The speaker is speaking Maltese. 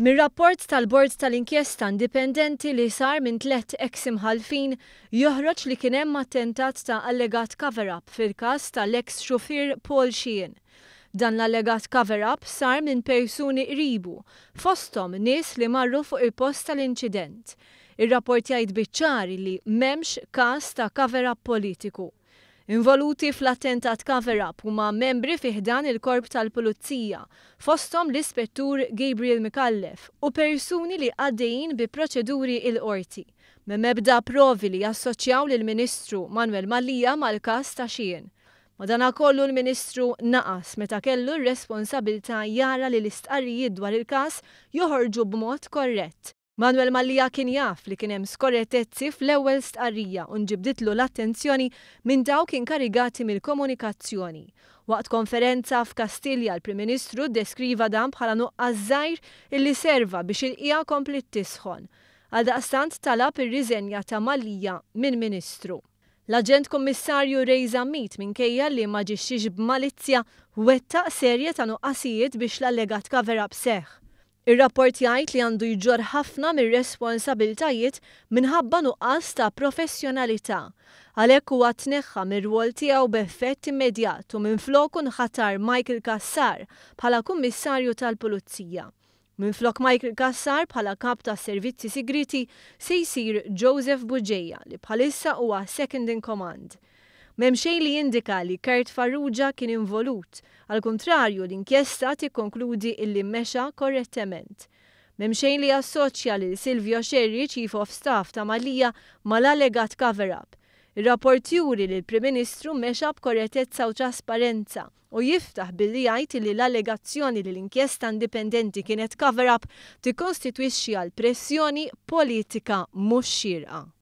Mir-rapport tal-Bord tal-Inkjesta Indipendenti li sar minn 3 ex-imħalfin joħroġ li kien hemm attentat ta' allegat cover-up fil-każ tal-ex xufier Paul Sheehan. Dan l-allegat cover-up sar minn persuni qribu, fosthom nies li marru fuq il-post tal-inċident. Ir-rapport jgħid biċ-ċari li m'hemmx każ ta' cover-up politiku. Involuti fl-attentat cover-up huma membri fih dan il-korp tal-Pulizija, fosthom l-Ispettur Gabriel Mikallef u persuni li għaddejjin bi proċeduri il-qorti. M'hemm ebda provi li jassoċjaw lill-Ministru Manuel Mallia mal-każ ta' Sheehan. Madankollu l-Ministru naqas meta kellu r-responsabbiltà jara li l-istqarrijiet dwar il-każ joħorġu b'mod korrett. Manuel Mallia kien jaf li kien hemm skorrettezzi fl-ewwel stqarrija u nġibditlu l-attenzjoni minn dawk inkarigati mill-komunikazzjoni. Waqt konferenza f'Kastilja l-Prim Ministru ddeskriva dan bħala nuqqas żgħir illi serva biex il-qija kompli tisħon. Għaldaqstant talab ir-riżenja ta' Mallia minn Ministru. L-Aġent Kummissarju Ray Zammit minkejja li ma ġixxix b'malizzja wettaq serje ta' nuqqasijiet biex l-allegat cover-up seħħ. Ir-rapport jgħid li għandu jġor ħafna mir-responsabbiltajiet minħabba nuqqas ta' professjonalità. Għalhekk huwa tneħħa mir-rwol tiegħu b'effett immedjat u minfloku nħatar Michael Kassar bħala Kummissarju tal-Pulizija. Minflok Michael Kassar bħala kap ta' servizzi sigriti se jsir Joseph Buġejja li bħalissa huwa second in command. M'hemm xejn li jindika li Kurt Farrugia kien involut, għal kuntrarju l-inkjesta tikkonkludi illi mmexa korrettament. M'hemm xejn li jassoċja lil Silvio Scerri, Chief of Staff ta' Mallia, mal-allegat cover-up. Ir-rapport juri li l-Prim Ministru mexa b'korrettezza u trasparenza u jiftaħ billi jgħid li l-allegazzjoni li l-inkjesta indipendenti kienet cover-up tikkostitwixxi għal pressjoni politika mhux xierqa.